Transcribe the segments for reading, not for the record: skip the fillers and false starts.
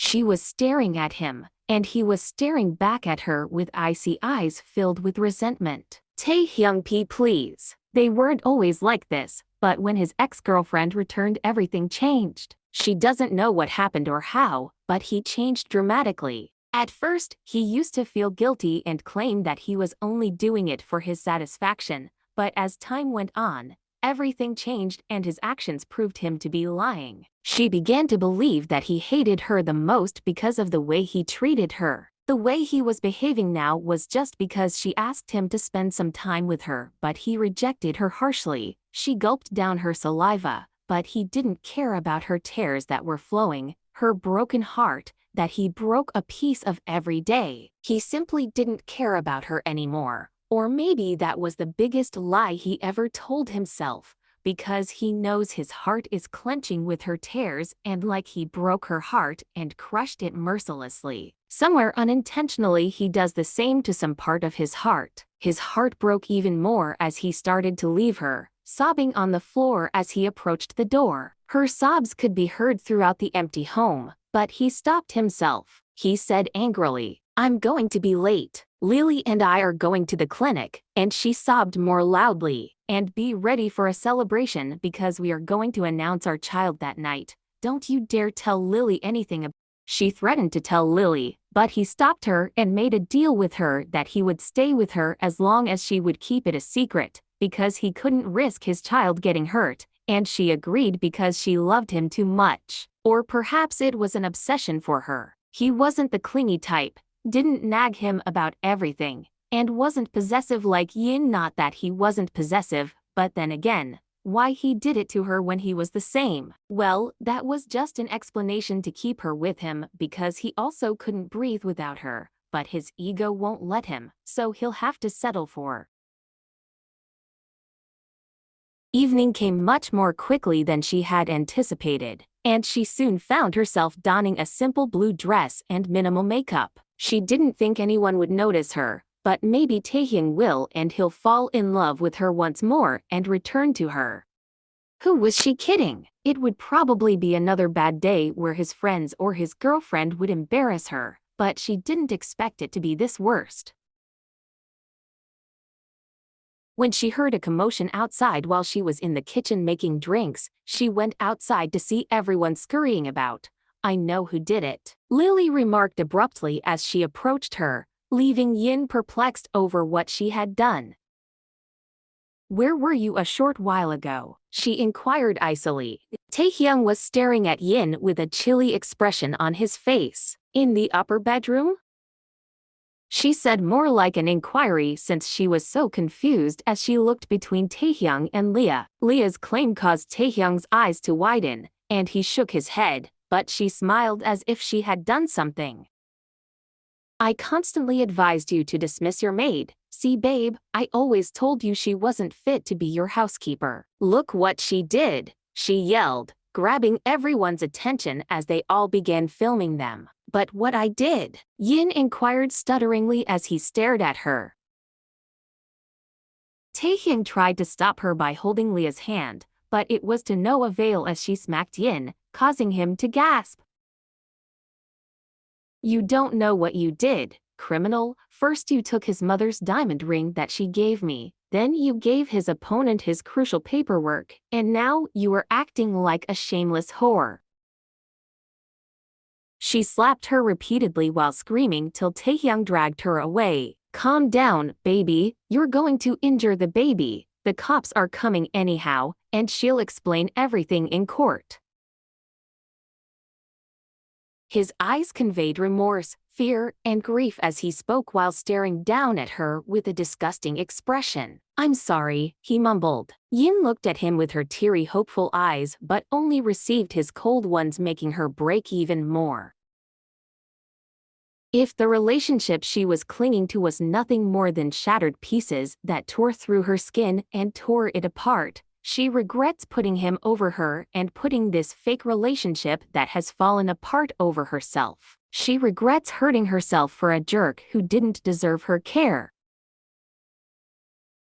She was staring at him, and he was staring back at her with icy eyes filled with resentment. Taehyungff, please. They weren't always like this, but when his ex-girlfriend returned, everything changed. She doesn't know what happened or how, but he changed dramatically. At first, he used to feel guilty and claim that he was only doing it for his satisfaction, but as time went on, everything changed and his actions proved him to be lying. She began to believe that he hated her the most because of the way he treated her. The way he was behaving now was just because she asked him to spend some time with her, but he rejected her harshly. She gulped down her saliva, but he didn't care about her tears that were flowing, her broken heart, that he broke a piece of every day. He simply didn't care about her anymore. Or maybe that was the biggest lie he ever told himself, because he knows his heart is clenching with her tears and like he broke her heart and crushed it mercilessly. Somewhere unintentionally he does the same to some part of his heart. His heart broke even more as he started to leave her, sobbing on the floor as he approached the door. Her sobs could be heard throughout the empty home, but he stopped himself. He said angrily, "I'm going to be late. Lily and I are going to the clinic," and she sobbed more loudly. "And be ready for a celebration because we are going to announce our child that night. Don't you dare tell Lily anything about." She threatened to tell Lily, but he stopped her and made a deal with her that he would stay with her as long as she would keep it a secret, because he couldn't risk his child getting hurt, and she agreed because she loved him too much. Or perhaps it was an obsession for her. He wasn't the clingy type, didn't nag him about everything, and wasn't possessive like Yin. Not that he wasn't possessive, but then again, why he did it to her when he was the same? Well, that was just an explanation to keep her with him because he also couldn't breathe without her, but his ego won't let him, so he'll have to settle for her. Evening came much more quickly than she had anticipated, and she soon found herself donning a simple blue dress and minimal makeup. She didn't think anyone would notice her, but maybe Taehyung will, and he'll fall in love with her once more and return to her. Who was she kidding? It would probably be another bad day where his friends or his girlfriend would embarrass her, but she didn't expect it to be this worst. When she heard a commotion outside while she was in the kitchen making drinks, she went outside to see everyone scurrying about. "I know who did it," Lily remarked abruptly as she approached her, leaving Yin perplexed over what she had done. "Where were you a short while ago?" she inquired icily. Taehyung was staring at Yin with a chilly expression on his face. "In the upper bedroom?" she said, more like an inquiry since she was so confused as she looked between Taehyung and Leah. Leah's claim caused Taehyung's eyes to widen, and he shook his head, but she smiled as if she had done something. "I constantly advised you to dismiss your maid. See, babe, I always told you she wasn't fit to be your housekeeper. Look what she did," she yelled, grabbing everyone's attention as they all began filming them. "But what I did?" Yin inquired stutteringly as he stared at her. Taehyung tried to stop her by holding Leah's hand, but it was to no avail as she smacked Yin, causing him to gasp. "You don't know what you did, criminal. First you took his mother's diamond ring that she gave me, then you gave his opponent his crucial paperwork, and now you are acting like a shameless whore." She slapped her repeatedly while screaming till Taehyung dragged her away. "Calm down, baby. You're going to injure the baby. The cops are coming anyhow, and she'll explain everything in court." His eyes conveyed remorse, fear, and grief as he spoke while staring down at her with a disgusting expression. "I'm sorry," he mumbled. Yin looked at him with her teary, hopeful eyes but only received his cold ones, making her break even more. If the relationship she was clinging to was nothing more than shattered pieces that tore through her skin and tore it apart, she regrets putting him over her and putting this fake relationship that has fallen apart over herself. She regrets hurting herself for a jerk who didn't deserve her care.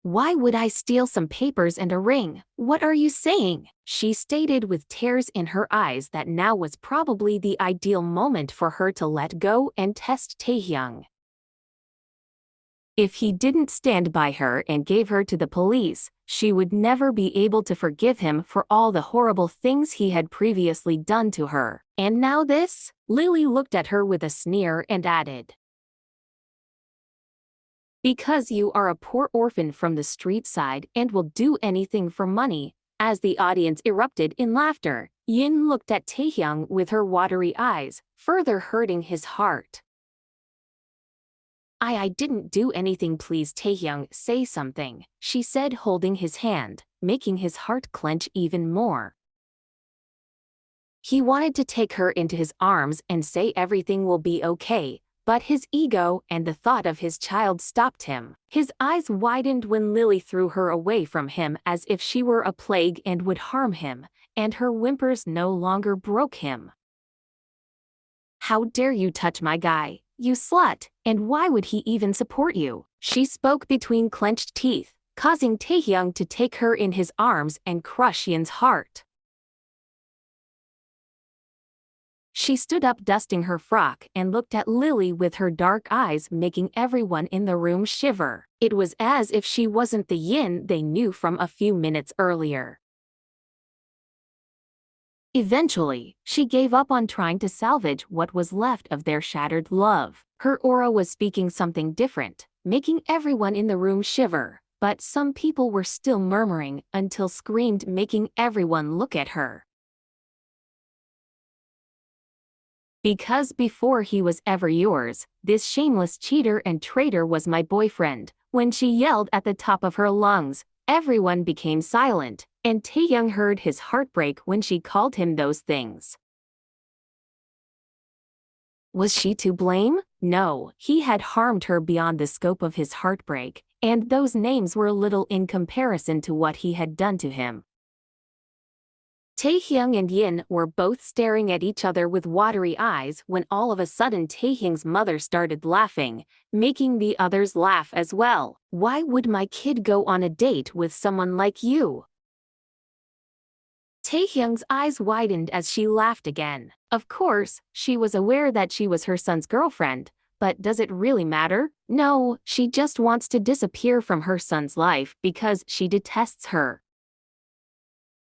Why would I steal some papers and a ring? What are you saying? She stated with tears in her eyes that now was probably the ideal moment for her to let go and test Taehyung. If he didn't stand by her and gave her to the police, she would never be able to forgive him for all the horrible things he had previously done to her. And now this? Lily looked at her with a sneer and added, "Because you are a poor orphan from the street side and will do anything for money." As the audience erupted in laughter, Yin looked at Taehyung with her watery eyes, further hurting his heart. I didn't do anything, please Taehyung, say something, she said, holding his hand, making his heart clench even more. He wanted to take her into his arms and say everything will be okay, but his ego and the thought of his child stopped him. His eyes widened when Lily threw her away from him as if she were a plague and would harm him, and her whimpers no longer broke him. How dare you touch my guy, you slut, and why would he even support you? She spoke between clenched teeth, causing Taehyung to take her in his arms and crush Yin's heart. She stood up, dusting her frock, and looked at Lily with her dark eyes, making everyone in the room shiver. It was as if she wasn't the Yin they knew from a few minutes earlier. Eventually, she gave up on trying to salvage what was left of their shattered love. Her aura was speaking something different, making everyone in the room shiver, but some people were still murmuring until screamed, making everyone look at her. Because before he was ever yours, this shameless cheater and traitor was my boyfriend. When she yelled at the top of her lungs, everyone became silent, and Taehyung heard his heart break when she called him those things. Was she to blame? No, he had harmed her beyond the scope of his heartbreak, and those names were little in comparison to what he had done to him. Taehyung and Yin were both staring at each other with watery eyes when all of a sudden Taehyung's mother started laughing, making the others laugh as well. Why would my kid go on a date with someone like you? Taehyung's eyes widened as she laughed again. Of course, she was aware that she was her son's girlfriend, but does it really matter? No, she just wants to disappear from her son's life because she detests her.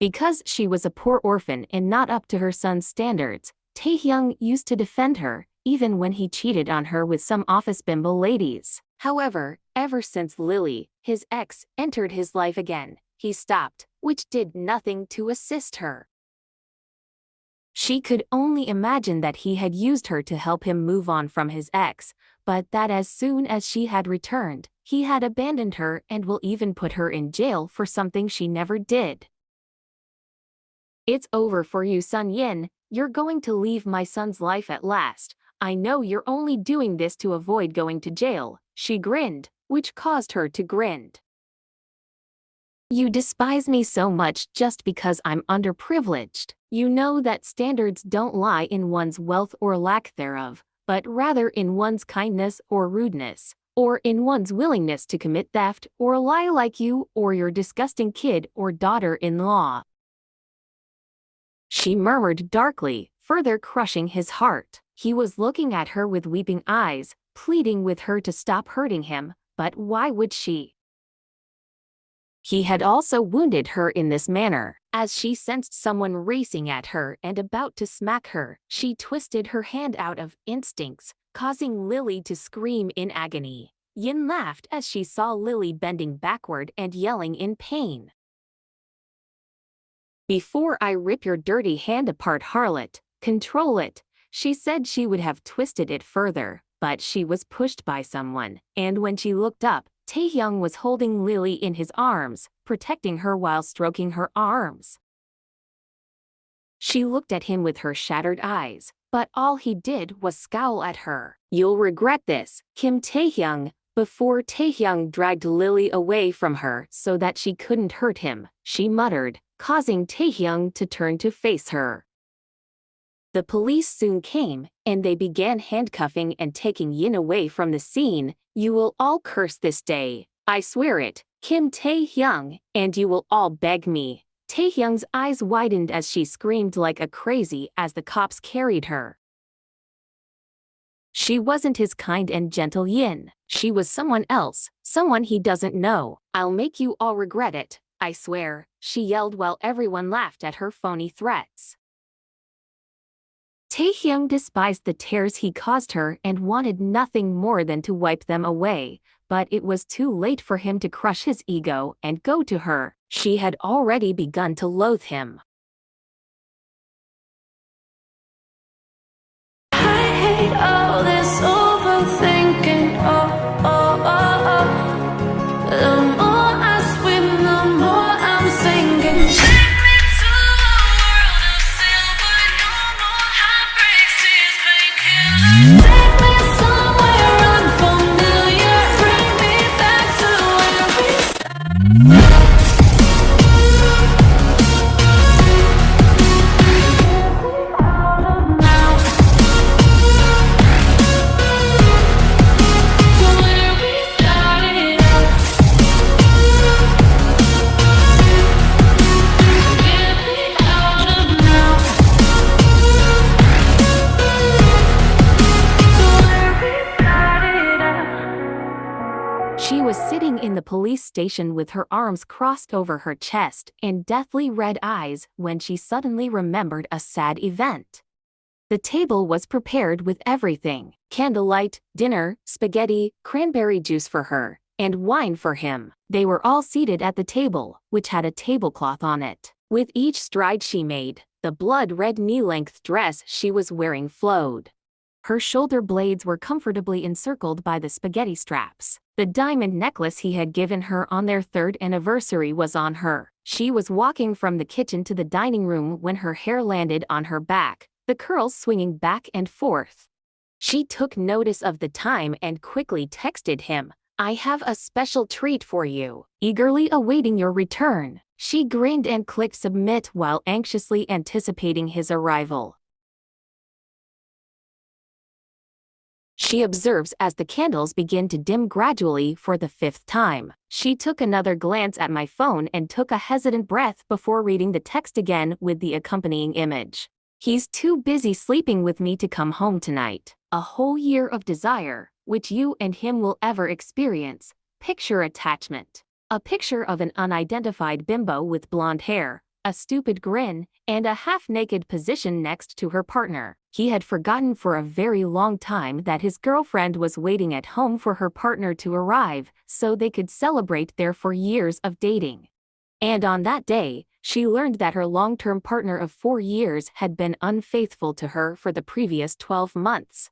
Because she was a poor orphan and not up to her son's standards, Taehyung used to defend her, even when he cheated on her with some office bimbo ladies. However, ever since Lily, his ex, entered his life again, he stopped, which did nothing to assist her. She could only imagine that he had used her to help him move on from his ex, but that as soon as she had returned, he had abandoned her and will even put her in jail for something she never did. It's over for you, son Yin. You're going to leave my son's life at last. I know you're only doing this to avoid going to jail, she grinned, which caused her to grin. You despise me so much just because I'm underprivileged. You know that standards don't lie in one's wealth or lack thereof, but rather in one's kindness or rudeness, or in one's willingness to commit theft or lie like you or your disgusting kid or daughter-in-law. She murmured darkly, further crushing his heart. He was looking at her with weeping eyes, pleading with her to stop hurting him, but why would she? He had also wounded her in this manner. As she sensed someone racing at her and about to smack her, she twisted her hand out of instincts, causing Lily to scream in agony. Yin laughed as she saw Lily bending backward and yelling in pain. Before I rip your dirty hand apart, harlot, control it. She said she would have twisted it further, but she was pushed by someone, and when she looked up, Taehyung was holding Lily in his arms, protecting her while stroking her arms. She looked at him with her shattered eyes, but all he did was scowl at her. You'll regret this, Kim Taehyung. Before Taehyung dragged Lily away from her so that she couldn't hurt him, she muttered, causing Taehyung to turn to face her. The police soon came, and they began handcuffing and taking Yin away from the scene. You will all curse this day. I swear it. Kim Taehyung, and you will all beg me. Taehyung's eyes widened as she screamed like a crazy as the cops carried her. She wasn't his kind and gentle yin. She was someone else, someone he doesn't know. I'll make you all regret it, I swear, she yelled while everyone laughed at her phony threats. Taehyung despised the tears he caused her and wanted nothing more than to wipe them away, but it was too late for him to crush his ego and go to her. She had already begun to loathe him. I hate all this overthinking. The more I swim, the more I'm sinking. Take me to a world of silver. No more heartbreaks, tears, painkillers. Take me somewhere unfamiliar. Bring me back to where we started. She was sitting in the police station with her arms crossed over her chest and deathly red eyes when she suddenly remembered a sad event. The table was prepared with everything: candlelight, dinner, spaghetti, cranberry juice for her, and wine for him. They were all seated at the table, which had a tablecloth on it. With each stride she made, the blood-red knee-length dress she was wearing flowed. Her shoulder blades were comfortably encircled by the spaghetti straps. The diamond necklace he had given her on their 3rd anniversary was on her. She was walking from the kitchen to the dining room when her hair landed on her back, the curls swinging back and forth. She took notice of the time and quickly texted him, "I have a special treat for you. Eagerly awaiting your return." She grinned and clicked submit while anxiously anticipating his arrival. She observes as the candles begin to dim gradually for the 5th time. She took another glance at my phone and took a hesitant breath before reading the text again with the accompanying image. "He's too busy sleeping with me to come home tonight. A whole year of desire, which you and him will ever experience. Picture attachment." A picture of an unidentified bimbo with blonde hair, a stupid grin, and a half-naked position next to her partner. He had forgotten for a very long time that his girlfriend was waiting at home for her partner to arrive so they could celebrate their 4 years of dating. And on that day, she learned that her long-term partner of 4 years had been unfaithful to her for the previous 12 months.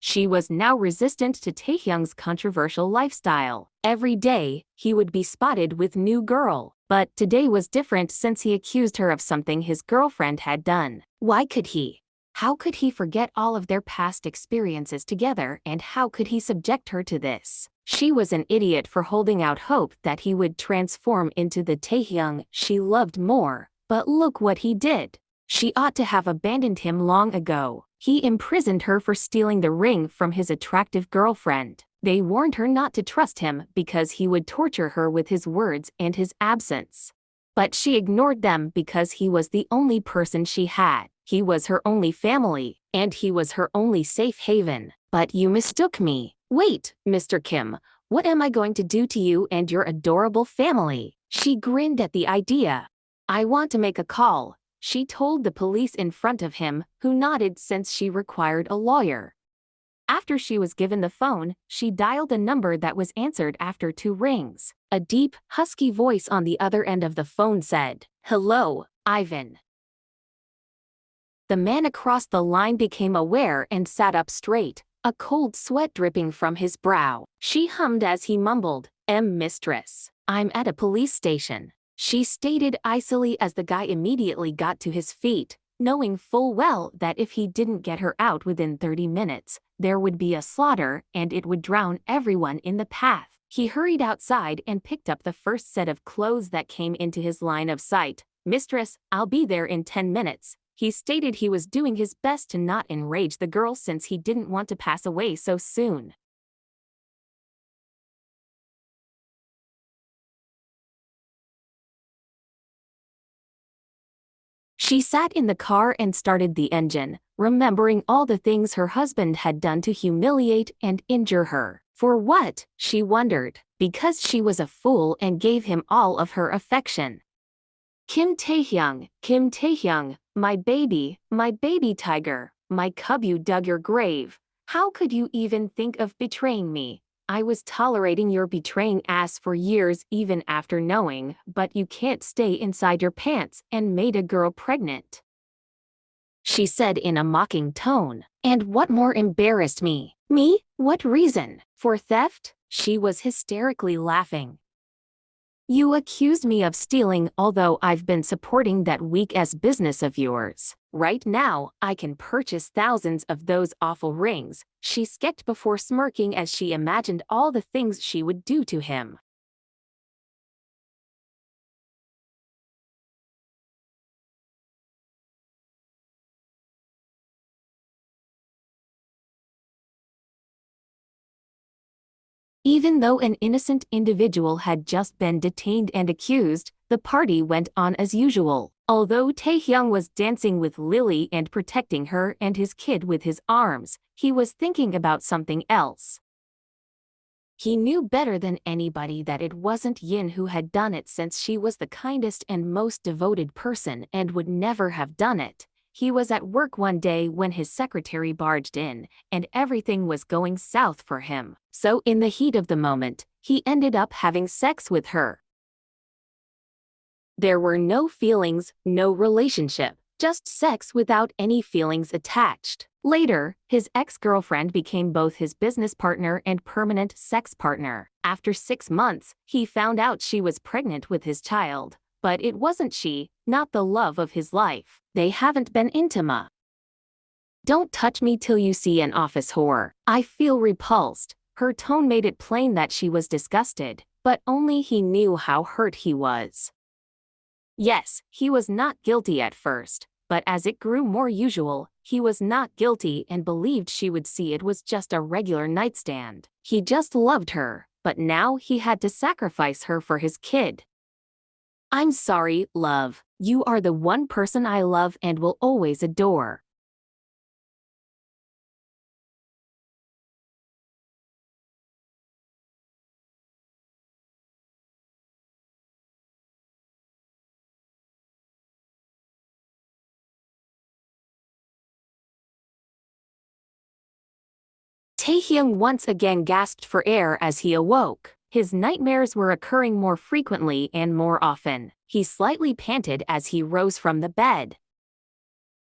She was now resistant to Taehyung's controversial lifestyle. Every day, he would be spotted with new girl. But today was different since he accused her of something his girlfriend had done. Why could he? How could he forget all of their past experiences together, and how could he subject her to this? She was an idiot for holding out hope that he would transform into the Taehyung she loved more, but look what he did. She ought to have abandoned him long ago. He imprisoned her for stealing the ring from his attractive girlfriend. They warned her not to trust him because he would torture her with his words and his absence. But she ignored them because he was the only person she had. He was her only family, and he was her only safe haven. "But you mistook me." "Wait, Mr. Kim, what am I going to do to you and your adorable family?" She grinned at the idea. "I want to make a call," she told the police in front of him, who nodded since she required a lawyer. After she was given the phone, she dialed a number that was answered after 2 rings. A deep, husky voice on the other end of the phone said, "Hello, Ivan." The man across the line became aware and sat up straight, a cold sweat dripping from his brow. She hummed as he mumbled, Mistress. "I'm at a police station," she stated icily as the guy immediately got to his feet, knowing full well that if he didn't get her out within 30 minutes, there would be a slaughter and it would drown everyone in the path. He hurried outside and picked up the first set of clothes that came into his line of sight. "Mistress, I'll be there in 10 minutes. He stated he was doing his best to not enrage the girl since he didn't want to pass away so soon. She sat in the car and started the engine, remembering all the things her husband had done to humiliate and injure her. For what, she wondered, because she was a fool and gave him all of her affection. Kim Taehyung, my baby tiger, my cub, you dug your grave. How could you even think of betraying me? I was tolerating your betraying ass for years even after knowing, but you can't stay inside your pants and made a girl pregnant. She said in a mocking tone. And what more embarrassed me? Me? What reason? For theft? She was hysterically laughing. You accused me of stealing, although I've been supporting that weak-ass business of yours. Right now, I can purchase thousands of those awful rings, she skecked before smirking as she imagined all the things she would do to him. Even though an innocent individual had just been detained and accused, the party went on as usual. Although Taehyung was dancing with Lily and protecting her and his kid with his arms, he was thinking about something else. He knew better than anybody that it wasn't Yin who had done it, since she was the kindest and most devoted person and would never have done it. He was at work one day when his secretary barged in, and everything was going south for him. So in the heat of the moment, he ended up having sex with her. There were no feelings, no relationship, just sex without any feelings attached. Later, his ex-girlfriend became both his business partner and permanent sex partner. After 6 months, he found out she was pregnant with his child. But it wasn't she, not the love of his life. They haven't been intimate. Don't touch me till you see an office whore. I feel repulsed. Her tone made it plain that she was disgusted, but only he knew how hurt he was. Yes, he was not guilty at first, but as it grew more usual, he was not guilty and believed she would see it was just a regular nightstand. He just loved her, but now he had to sacrifice her for his kid. I'm sorry, love. You are the one person I love and will always adore. Taehyung once again gasped for air as he awoke. His nightmares were occurring more frequently and more often. He slightly panted as he rose from the bed.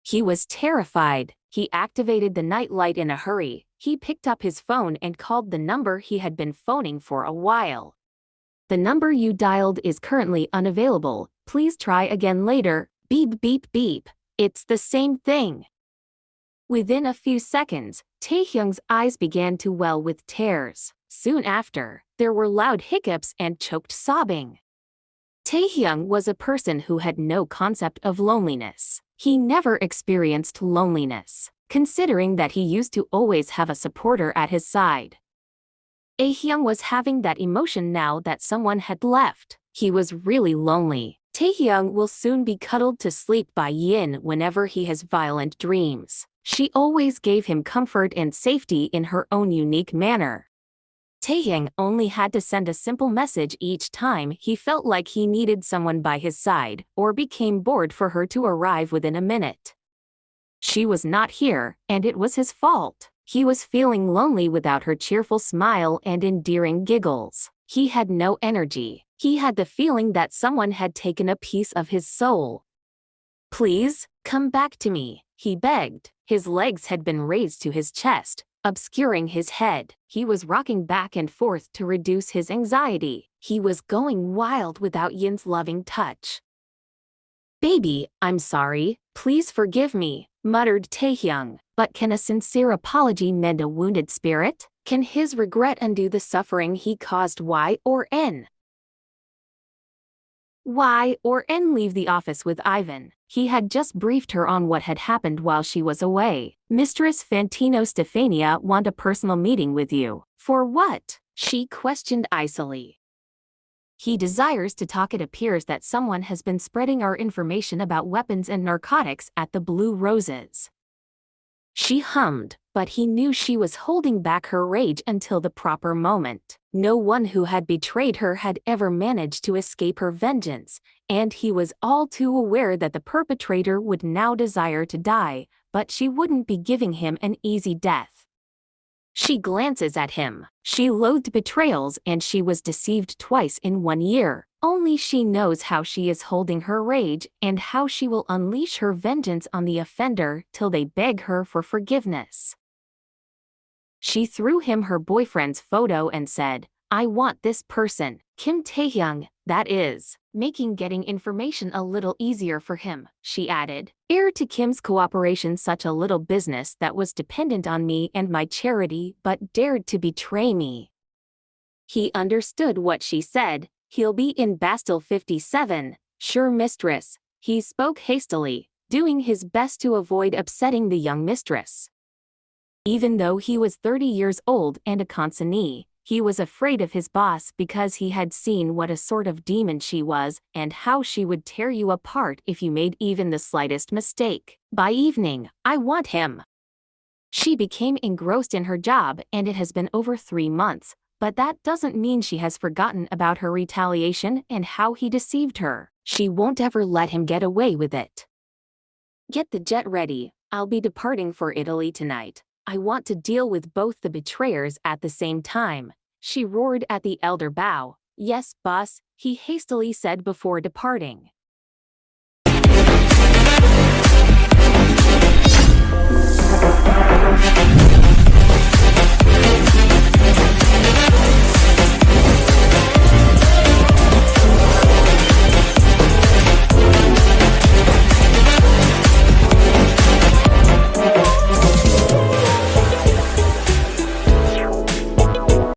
He was terrified. He activated the nightlight in a hurry. He picked up his phone and called the number he had been phoning for a while. The number you dialed is currently unavailable. Please try again later. Beep beep beep. It's the same thing. Within a few seconds, Taehyung's eyes began to well with tears. Soon after, there were loud hiccups and choked sobbing. Taehyung was a person who had no concept of loneliness. He never experienced loneliness, considering that he used to always have a supporter at his side. Taehyung was having that emotion now that someone had left. He was really lonely. Taehyung will soon be cuddled to sleep by Yin whenever he has violent dreams. She always gave him comfort and safety in her own unique manner. Taehyung only had to send a simple message each time he felt like he needed someone by his side or became bored for her to arrive within a minute. She was not here, and it was his fault. He was feeling lonely without her cheerful smile and endearing giggles. He had no energy. He had the feeling that someone had taken a piece of his soul. Please, come back to me, he begged. His legs had been raised to his chest, obscuring his head. He was rocking back and forth to reduce his anxiety. He was going wild without Yin's loving touch. Baby, I'm sorry, please forgive me, muttered Taehyung. But can a sincere apology mend a wounded spirit? Can his regret undo the suffering he caused? Y or N? Leave the office with Ivan. He had just briefed her on what had happened while she was away. Mistress Fantino Stefania want a personal meeting with you. For what? She questioned icily. He desires to talk. It appears that someone has been spreading our information about weapons and narcotics at the Blue Roses. She hummed, but he knew she was holding back her rage until the proper moment. No one who had betrayed her had ever managed to escape her vengeance, and he was all too aware that the perpetrator would now desire to die, but she wouldn't be giving him an easy death. She glances at him. She loathed betrayals and she was deceived twice in 1 year. Only she knows how she is holding her rage and how she will unleash her vengeance on the offender till they beg her for forgiveness. She threw him her boyfriend's photo and said, "I want this person, Kim Taehyung, that is, making getting information a little easier for him," she added. "Heir to Kim's cooperation, such a little business that was dependent on me and my charity but dared to betray me." He understood what she said. "He'll be in Bastille 57, sure mistress." He spoke hastily, doing his best to avoid upsetting the young mistress. Even though he was 30 years old and a consignee, he was afraid of his boss because he had seen what a sort of demon she was and how she would tear you apart if you made even the slightest mistake. By evening, I want him. She became engrossed in her job, and it has been over 3 months, but that doesn't mean she has forgotten about her retaliation and how he deceived her. She won't ever let him get away with it. "Get the jet ready. I'll be departing for Italy tonight. I want to deal with both the betrayers at the same time," she roared at the elder Bao. "Yes, boss," he hastily said before departing.